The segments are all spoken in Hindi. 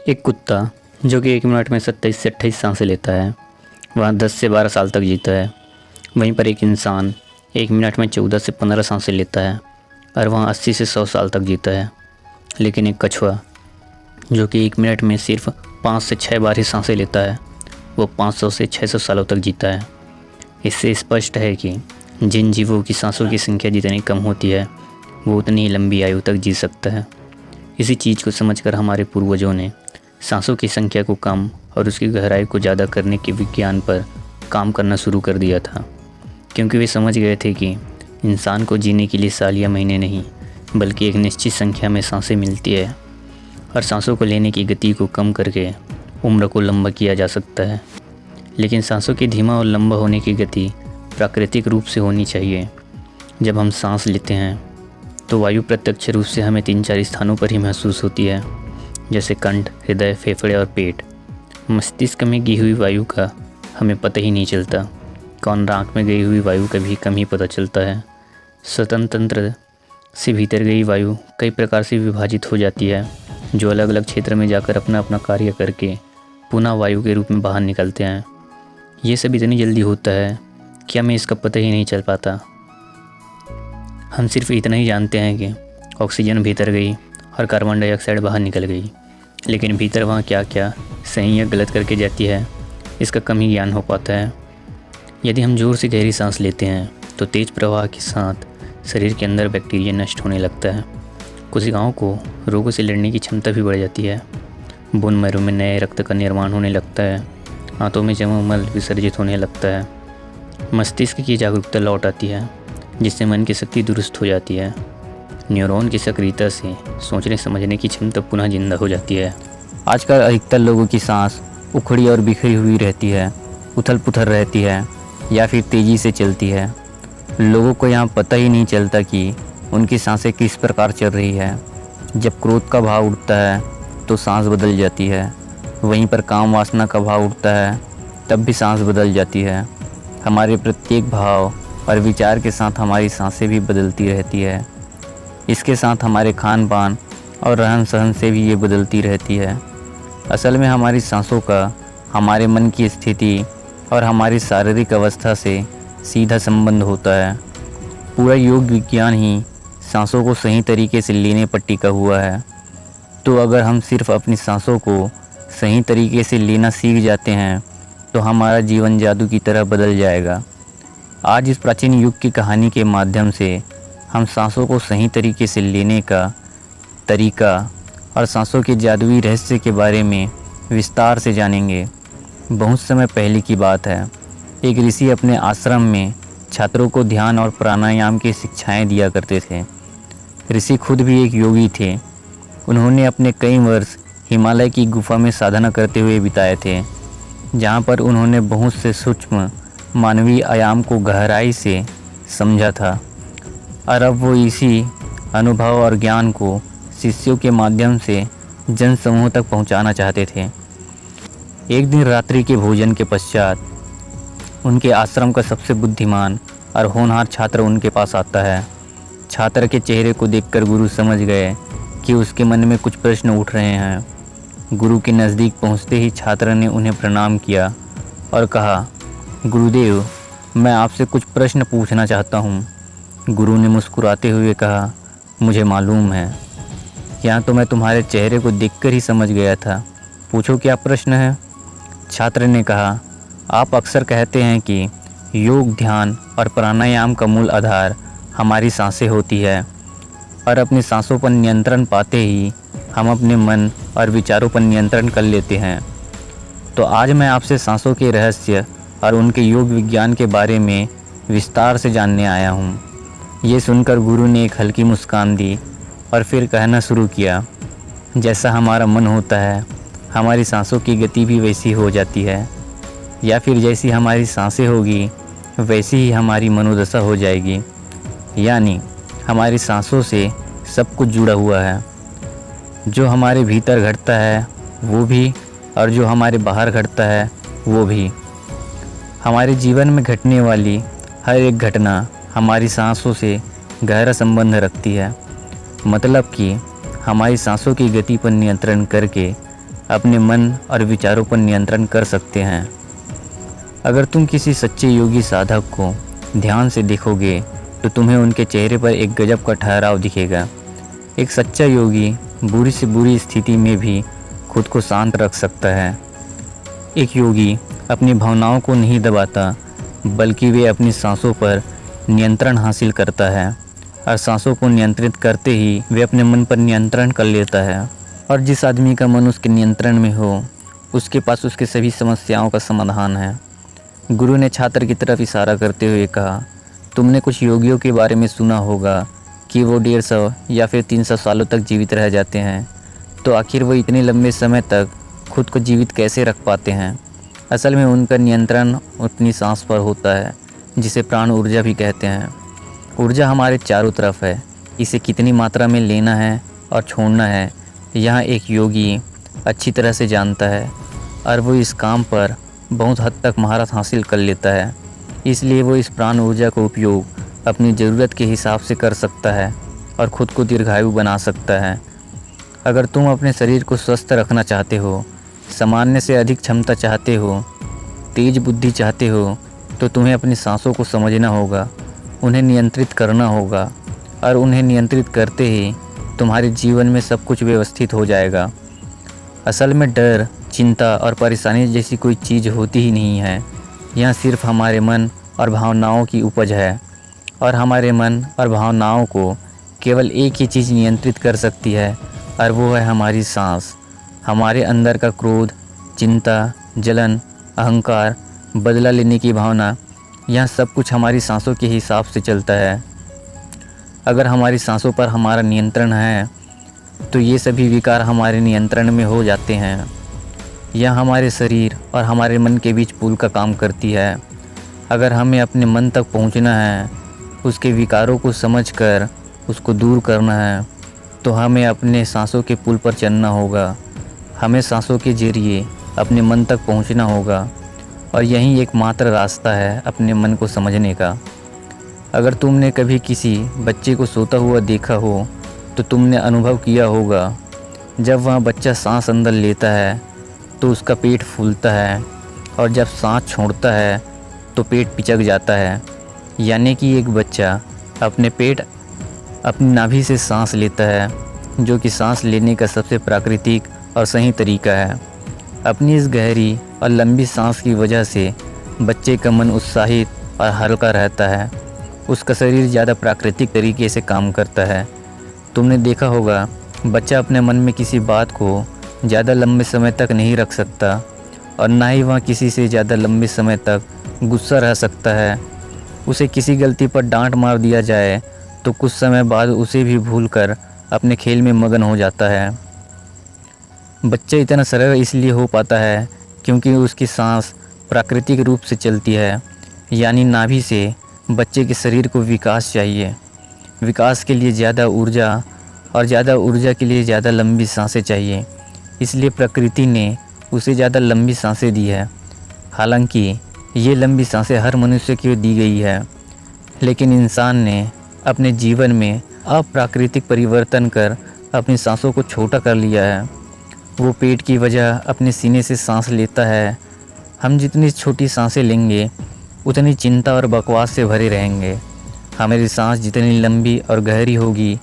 एक कुत्ता जो कि 1 मिनट में 27 से 28 सांसें लेता है, वह 10 से 12 साल तक जीता है। वहीं पर एक इंसान 1 मिनट में 14 से 15 सांसें लेता है और वह 80 से 100 साल तक जीता है। लेकिन एक कछुआ जो कि 1 मिनट में सिर्फ 5 से 6 बार ही सांसें लेता है, वो 500 से 600 सालों तक जीता है। इससे स्पष्ट है कि जिन जीवों की सांसों की संख्या जितनी कम होती है, वो उतनी लंबी आयु तक जी सकता है। इसी चीज़ को समझकर हमारे पूर्वजों ने सांसों की संख्या को कम और उसकी गहराई को ज़्यादा करने के विज्ञान पर काम करना शुरू कर दिया था, क्योंकि वे समझ गए थे कि इंसान को जीने के लिए साल या महीने नहीं, बल्कि एक निश्चित संख्या में सांसें मिलती है और सांसों को लेने की गति को कम करके उम्र को लंबा किया जा सकता है। लेकिन सांसों की धीमा और लंबा होने की गति प्राकृतिक रूप से होनी चाहिए। जब हम सांस लेते हैं तो वायु प्रत्यक्ष रूप से हमें 3-4 स्थानों पर ही महसूस होती है, जैसे कंठ, हृदय, फेफड़े और पेट। मस्तिष्क में गई हुई वायु का हमें पता ही नहीं चलता। कान, नाक में गई हुई वायु का भी कम ही पता चलता है। श्वसन तंत्र से भीतर गई वायु कई प्रकार से विभाजित हो जाती है, जो अलग अलग क्षेत्र में जाकर अपना अपना कार्य करके पुनः वायु के रूप में बाहर निकलते हैं। ये सब इतनी जल्दी होता है कि हमें इसका पता ही नहीं चल पाता। हम सिर्फ इतना ही जानते हैं कि ऑक्सीजन भीतर गई और कार्बन डाइऑक्साइड बाहर निकल गई, लेकिन भीतर वहाँ क्या क्या सही या गलत करके जाती है, इसका कम ही ज्ञान हो पाता है। यदि हम जोर से गहरी सांस लेते हैं तो तेज़ प्रवाह के साथ शरीर के अंदर बैक्टीरिया नष्ट होने लगता है। कोशिकाओं को रोगों से लड़ने की क्षमता भी बढ़ जाती है। बोन मैरो में नए रक्त का निर्माण होने लगता है। आंतों में जमा मल विसर्जित होने लगता है। मस्तिष्क की जागरूकता लौट आती है, जिससे मन की शक्ति दुरुस्त हो जाती है। न्यूरॉन की सक्रियता से सोचने समझने की क्षमता पुनः जिंदा हो जाती है। आजकल अधिकतर लोगों की सांस उखड़ी और बिखरी हुई रहती है, उथल पुथल रहती है या फिर तेज़ी से चलती है। लोगों को यहाँ पता ही नहीं चलता कि उनकी सांसें किस प्रकार चल रही है। जब क्रोध का भाव उठता है तो सांस बदल जाती है। वहीं पर काम वासना का भाव उठता है तब भी सांस बदल जाती है। हमारे प्रत्येक भाव और विचार के साथ हमारी सांसें भी बदलती रहती है। इसके साथ हमारे खान पान और रहन सहन से भी ये बदलती रहती है। असल में हमारी सांसों का हमारे मन की स्थिति और हमारी शारीरिक अवस्था से सीधा संबंध होता है। पूरा योग विज्ञान ही सांसों को सही तरीके से लेने पर टिका हुआ है। तो अगर हम सिर्फ अपनी सांसों को सही तरीके से लेना सीख जाते हैं तो हमारा जीवन जादू की तरह बदल जाएगा। आज इस प्राचीन युग की कहानी के माध्यम से हम सांसों को सही तरीके से लेने का तरीका और सांसों के जादुई रहस्य के बारे में विस्तार से जानेंगे। बहुत समय पहले की बात है, एक ऋषि अपने आश्रम में छात्रों को ध्यान और प्राणायाम की शिक्षाएं दिया करते थे। ऋषि खुद भी एक योगी थे। उन्होंने अपने कई वर्ष हिमालय की गुफा में साधना करते हुए बिताए थे, जहाँ पर उन्होंने बहुत से सूक्ष्म मानवीय आयाम को गहराई से समझा था और अब वो इसी अनुभव और ज्ञान को शिष्यों के माध्यम से जन समूह तक पहुंचाना चाहते थे। एक दिन रात्रि के भोजन के पश्चात उनके आश्रम का सबसे बुद्धिमान और होनहार छात्र उनके पास आता है। छात्र के चेहरे को देखकर गुरु समझ गए कि उसके मन में कुछ प्रश्न उठ रहे हैं। गुरु के नज़दीक पहुंचते ही छात्र ने उन्हें प्रणाम किया और कहा, गुरुदेव, मैं आपसे कुछ प्रश्न पूछना चाहता हूं। गुरु ने मुस्कुराते हुए कहा, मुझे मालूम है, यहाँ तो मैं तुम्हारे चेहरे को देखकर ही समझ गया था। पूछो क्या प्रश्न है। छात्र ने कहा, आप अक्सर कहते हैं कि योग, ध्यान और प्राणायाम का मूल आधार हमारी सांसें होती है और अपनी सांसों पर नियंत्रण पाते ही हम अपने मन और विचारों पर नियंत्रण कर लेते हैं। तो आज मैं आपसे सांसों के रहस्य और उनके योग विज्ञान के बारे में विस्तार से जानने आया हूँ। ये सुनकर गुरु ने एक हल्की मुस्कान दी और फिर कहना शुरू किया, जैसा हमारा मन होता है, हमारी सांसों की गति भी वैसी हो जाती है, या फिर जैसी हमारी सांसें होगी वैसी ही हमारी मनोदशा हो जाएगी। यानी हमारी सांसों से सब कुछ जुड़ा हुआ है। जो हमारे भीतर घटता है वो भी, और जो हमारे बाहर घटता है वो भी। हमारे जीवन में घटने वाली हर एक घटना हमारी सांसों से गहरा संबंध रखती है। मतलब कि हमारी सांसों की गति पर नियंत्रण करके अपने मन और विचारों पर नियंत्रण कर सकते हैं। अगर तुम किसी सच्चे योगी साधक को ध्यान से देखोगे तो तुम्हें उनके चेहरे पर एक गजब का ठहराव दिखेगा। एक सच्चा योगी बुरी से बुरी स्थिति में भी खुद को शांत रख सकता है। एक योगी अपनी भावनाओं को नहीं दबाता, बल्कि वे अपनी सांसों पर नियंत्रण हासिल करता है और सांसों को नियंत्रित करते ही वे अपने मन पर नियंत्रण कर लेता है। और जिस आदमी का मन उसके नियंत्रण में हो, उसके पास उसके सभी समस्याओं का समाधान है। गुरु ने छात्र की तरफ इशारा करते हुए कहा, तुमने कुछ योगियों के बारे में सुना होगा कि वो 150 या फिर 300 सालों तक जीवित रह जाते हैं, तो आखिर वो इतने लंबे समय तक खुद को जीवित कैसे रख पाते हैं? असल में उनका नियंत्रण अपनी सांस पर होता है, जिसे प्राण ऊर्जा भी कहते हैं। ऊर्जा हमारे चारों तरफ है, इसे कितनी मात्रा में लेना है और छोड़ना है, यहाँ एक योगी अच्छी तरह से जानता है और वो इस काम पर बहुत हद तक महारत हासिल कर लेता है। इसलिए वो इस प्राण ऊर्जा का उपयोग अपनी ज़रूरत के हिसाब से कर सकता है और ख़ुद को दीर्घायु बना सकता है। अगर तुम अपने शरीर को स्वस्थ रखना चाहते हो, सामान्य से अधिक क्षमता चाहते हो, तेज बुद्धि चाहते हो, तो तुम्हें अपनी सांसों को समझना होगा, उन्हें नियंत्रित करना होगा और उन्हें नियंत्रित करते ही तुम्हारे जीवन में सब कुछ व्यवस्थित हो जाएगा। असल में डर, चिंता और परेशानी जैसी कोई चीज़ होती ही नहीं है। यह सिर्फ हमारे मन और भावनाओं की उपज है और हमारे मन और भावनाओं को केवल एक ही चीज़ नियंत्रित कर सकती है और वो है हमारी सांस। हमारे अंदर का क्रोध, चिंता, जलन, अहंकार, बदला लेने की भावना, यह सब कुछ हमारी सांसों के हिसाब से चलता है। अगर हमारी सांसों पर हमारा नियंत्रण है तो ये सभी विकार हमारे नियंत्रण में हो जाते हैं। यह हमारे शरीर और हमारे मन के बीच पुल का काम करती है। अगर हमें अपने मन तक पहुंचना है, उसके विकारों को समझकर उसको दूर करना है, तो हमें अपने सांसों के पुल पर चलना होगा। हमें सांसों के जरिए अपने मन तक पहुंचना होगा और यही एकमात्र रास्ता है अपने मन को समझने का। अगर तुमने कभी किसी बच्चे को सोता हुआ देखा हो तो तुमने अनुभव किया होगा, जब वह बच्चा सांस अंदर लेता है तो उसका पेट फूलता है और जब सांस छोड़ता है तो पेट पिचक जाता है। यानी कि एक बच्चा अपनी नाभि से सांस लेता है, जो कि सांस लेने का सबसे प्राकृतिक और सही तरीका है। अपनी इस गहरी और लंबी सांस की वजह से बच्चे का मन उत्साहित और हल्का रहता है। उसका शरीर ज़्यादा प्राकृतिक तरीके से काम करता है। तुमने देखा होगा, बच्चा अपने मन में किसी बात को ज़्यादा लंबे समय तक नहीं रख सकता और ना ही वह किसी से ज़्यादा लंबे समय तक गुस्सा रह सकता है। उसे किसी गलती पर डांट मार दिया जाए तो कुछ समय बाद उसे भी भूलकर अपने खेल में मगन हो जाता है। बच्चा इतना सरल इसलिए हो पाता है क्योंकि उसकी सांस प्राकृतिक रूप से चलती है। यानी नाभि से बच्चे के शरीर को विकास चाहिए। विकास के लिए ज़्यादा ऊर्जा और ज़्यादा ऊर्जा के लिए ज़्यादा लंबी सांसें चाहिए। इसलिए प्रकृति ने उसे ज़्यादा लंबी सांसें दी है। हालांकि ये लंबी सांसें हर मनुष्य को दी गई है, लेकिन इंसान ने अपने जीवन में अप्राकृतिक परिवर्तन कर अपनी सांसों को छोटा कर लिया है। वो पेट की वजह अपने सीने से सांस लेता है। हम जितनी छोटी सांसें लेंगे उतनी चिंता और बकवास से भरे रहेंगे। हमारी सांस जितनी लंबी और गहरी होगी,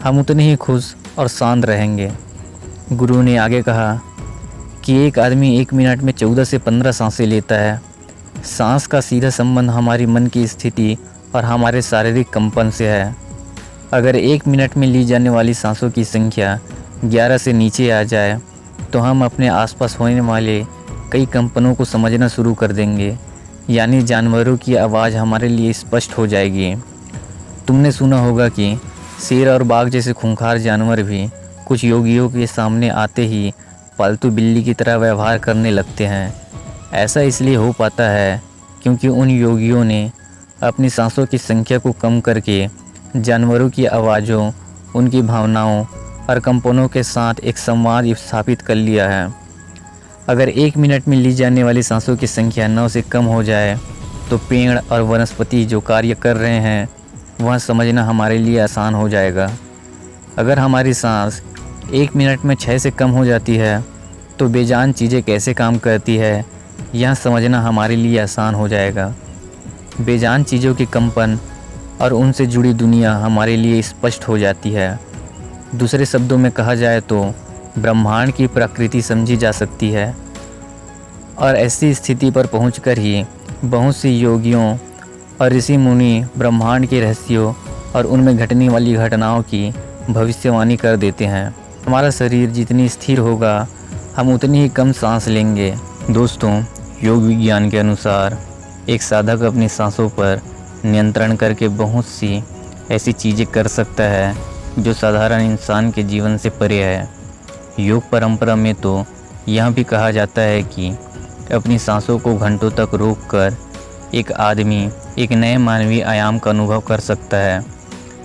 हम उतने ही खुश और शांत रहेंगे। गुरु ने आगे कहा कि एक आदमी 1 मिनट में 14 से 15 सांसें लेता है। सांस का सीधा संबंध हमारी मन की स्थिति और हमारे शारीरिक कंपन से है। अगर 1 मिनट में ली जाने वाली सांसों की संख्या 11 से नीचे आ जाए तो हम अपने आसपास होने वाले कई कंपनों को समझना शुरू कर देंगे। यानी जानवरों की आवाज़ हमारे लिए स्पष्ट हो जाएगी। तुमने सुना होगा कि शेर और बाघ जैसे खूंखार जानवर भी कुछ योगियों के सामने आते ही पालतू बिल्ली की तरह व्यवहार करने लगते हैं। ऐसा इसलिए हो पाता है क्योंकि उन योगियों ने अपनी सांसों की संख्या को कम करके जानवरों की आवाज़ों, उनकी भावनाओं और कंपनों के साथ एक संवाद स्थापित कर लिया है। अगर 1 मिनट में ली जाने वाली सांसों की संख्या 9 से कम हो जाए तो पेड़ और वनस्पति जो कार्य कर रहे हैं वह समझना हमारे लिए आसान हो जाएगा। अगर हमारी सांस 1 मिनट में 6 से कम हो जाती है तो बेजान चीज़ें कैसे काम करती है यह समझना हमारे लिए आसान हो जाएगा। बेजान चीज़ों के कंपन और उनसे जुड़ी दुनिया हमारे लिए स्पष्ट हो जाती है। दूसरे शब्दों में कहा जाए तो ब्रह्मांड की प्रकृति समझी जा सकती है और ऐसी स्थिति पर पहुंचकर ही बहुत सी योगियों और ऋषि मुनि ब्रह्मांड के रहस्यों और उनमें घटने वाली घटनाओं की भविष्यवाणी कर देते हैं। हमारा शरीर जितनी स्थिर होगा हम उतनी ही कम सांस लेंगे। दोस्तों, योग विज्ञान के अनुसार एक साधक अपनी सांसों पर नियंत्रण करके बहुत सी ऐसी चीज़ें कर सकता है जो साधारण इंसान के जीवन से परे है। योग परंपरा में तो यह भी कहा जाता है कि अपनी सांसों को घंटों तक रोककर एक आदमी एक नए मानवीय आयाम का अनुभव कर सकता है।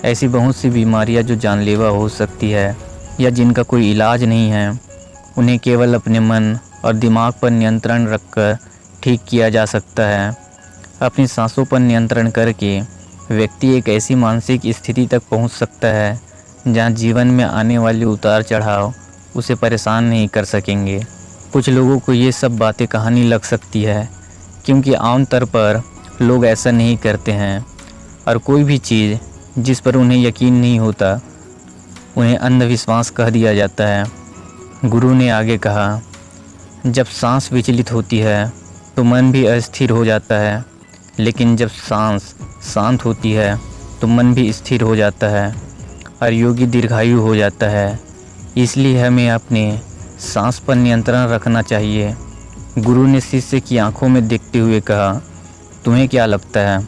ऐसी बहुत सी बीमारियां जो जानलेवा हो सकती है या जिनका कोई इलाज नहीं है, उन्हें केवल अपने मन और दिमाग पर नियंत्रण रखकर ठीक किया जा सकता है। अपनी सांसों पर नियंत्रण करके व्यक्ति एक ऐसी मानसिक स्थिति तक पहुंच सकता है जहां जीवन में आने वाले उतार चढ़ाव उसे परेशान नहीं कर सकेंगे। कुछ लोगों को ये सब बातें कहानी लग सकती है क्योंकि आमतौर पर लोग ऐसा नहीं करते हैं और कोई भी चीज़ जिस पर उन्हें यकीन नहीं होता उन्हें अंधविश्वास कह दिया जाता है। गुरु ने आगे कहा, जब सांस विचलित होती है तो मन भी अस्थिर हो जाता है, लेकिन जब सांस शांत होती है तो मन भी स्थिर हो जाता है और योगी दीर्घायु हो जाता है। इसलिए हमें अपने सांस पर नियंत्रण रखना चाहिए। गुरु ने शिष्य की आंखों में देखते हुए कहा, तुम्हें क्या लगता है,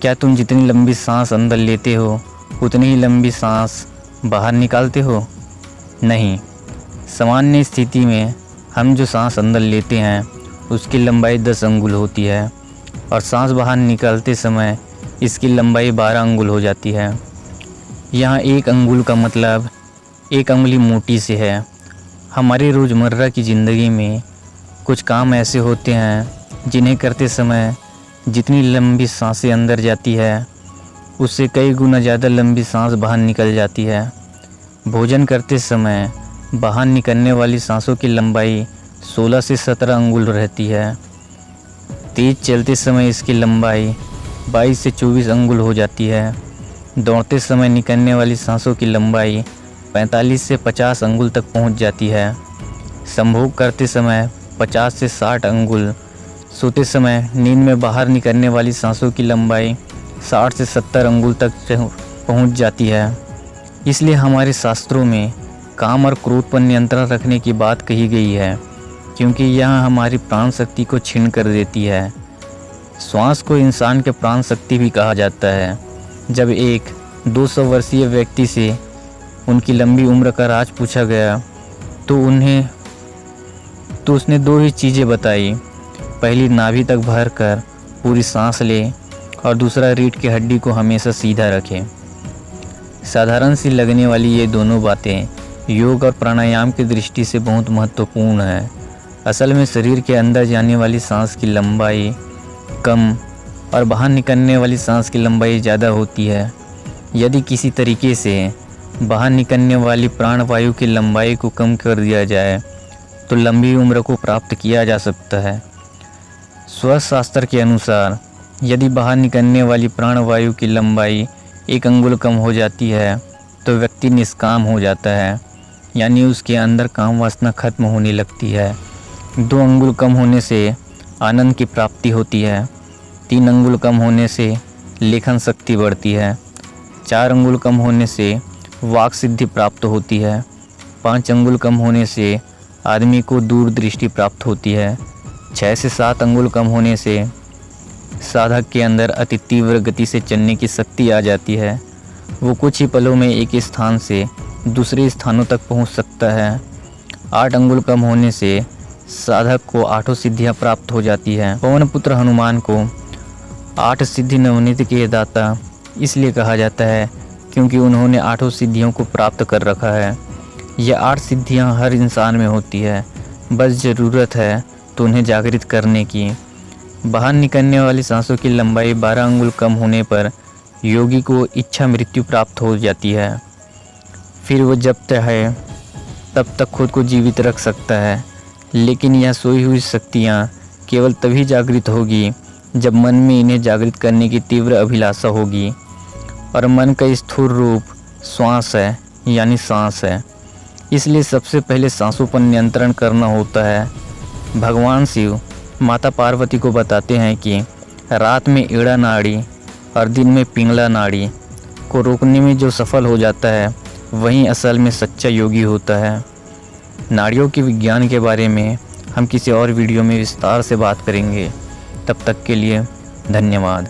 क्या तुम जितनी लंबी सांस अंदर लेते हो उतनी ही लंबी सांस बाहर निकालते हो? नहीं। सामान्य स्थिति में हम जो सांस अंदर लेते हैं उसकी लंबाई 10 अंगुल होती है और सांस बाहर निकालते समय इसकी लंबाई 12 अंगुल हो जाती है। यहाँ 1 अंगुल का मतलब 1 अंगुली मोटी से है। हमारी रोज़मर्रा की ज़िंदगी में कुछ काम ऐसे होते हैं जिन्हें करते समय जितनी लंबी सांसें अंदर जाती है उससे कई गुना ज़्यादा लंबी सांस बाहर निकल जाती है। भोजन करते समय बाहर निकलने वाली सांसों की लंबाई 16 से 17 अंगुल रहती है। तेज़ चलते समय इसकी लंबाई 22 से 24 अंगुल हो जाती है। दौड़ते समय निकलने वाली सांसों की लंबाई 45 से 50 अंगुल तक पहुंच जाती है। संभोग करते समय 50 से 60 अंगुल। सोते समय नींद में बाहर निकलने वाली सांसों की लंबाई 60 से 70 अंगुल तक पहुंच जाती है। इसलिए हमारे शास्त्रों में काम और क्रोध पर नियंत्रण रखने की बात कही गई है, क्योंकि यह हमारी प्राण शक्ति को छीन कर देती है। श्वास को इंसान के प्राण शक्ति भी कहा जाता है। जब एक 200 वर्षीय व्यक्ति से उनकी लंबी उम्र का राज पूछा गया तो उसने 2 ही चीज़ें बताई। पहली, नाभि तक भर कर पूरी सांस ले और दूसरा, रीढ़ की हड्डी को हमेशा सीधा रखें। साधारण सी लगने वाली ये दोनों बातें योग और प्राणायाम की दृष्टि से बहुत महत्वपूर्ण है। असल में शरीर के अंदर जाने वाली सांस की लंबाई कम और बाहर निकलने वाली सांस की लंबाई ज़्यादा होती है। यदि किसी तरीके से बाहर निकलने वाली प्राणवायु की लंबाई को कम कर दिया जाए तो लंबी उम्र को प्राप्त किया जा सकता है। स्वास्थ्य शास्त्र के अनुसार यदि बाहर निकलने वाली प्राणवायु की लंबाई 1 अंगुल कम हो जाती है तो व्यक्ति निष्काम हो जाता है, यानी उसके अंदर काम वासना खत्म होने लगती है। 2 अंगुल कम होने से आनंद की प्राप्ति होती है। 3 अंगुल कम होने से लेखन शक्ति बढ़ती है। 4 अंगुल कम होने से वाक सिद्धि प्राप्त होती है। 5 अंगुल कम होने से आदमी को दूरदृष्टि प्राप्त होती है। 6 से 7 अंगुल कम होने से साधक के अंदर अति तीव्र गति से चलने की शक्ति आ जाती है। वो कुछ ही पलों में एक स्थान से दूसरे स्थानों तक पहुंच सकता है। 8 अंगुल कम होने से साधक को 8 सिद्धियां प्राप्त हो जाती हैं। पवन पुत्र हनुमान को 8 सिद्धि नवनीत के दाता इसलिए कहा जाता है क्योंकि उन्होंने 8 सिद्धियों को प्राप्त कर रखा है। यह 8 सिद्धियां हर इंसान में होती है, बस ज़रूरत है तो उन्हें जागृत करने की। बाहर निकलने वाली सांसों की लंबाई 12 अंगुल कम होने पर योगी को इच्छा मृत्यु प्राप्त हो जाती है। फिर वो जब चाहे तब तक खुद को जीवित रख सकता है। लेकिन यह सोई हुई शक्तियाँ केवल तभी जागृत होगी जब मन में इन्हें जागृत करने की तीव्र अभिलाषा होगी। और मन का स्थूल रूप श्वास है, यानी सांस है। इसलिए सबसे पहले सांसों पर नियंत्रण करना होता है। भगवान शिव माता पार्वती को बताते हैं कि रात में ईड़ा नाड़ी और दिन में पिंगला नाड़ी को रोकने में जो सफल हो जाता है वही असल में सच्चा योगी होता है। नाड़ियों के विज्ञान के बारे में हम किसी और वीडियो में विस्तार से बात करेंगे। तब तक के लिए धन्यवाद।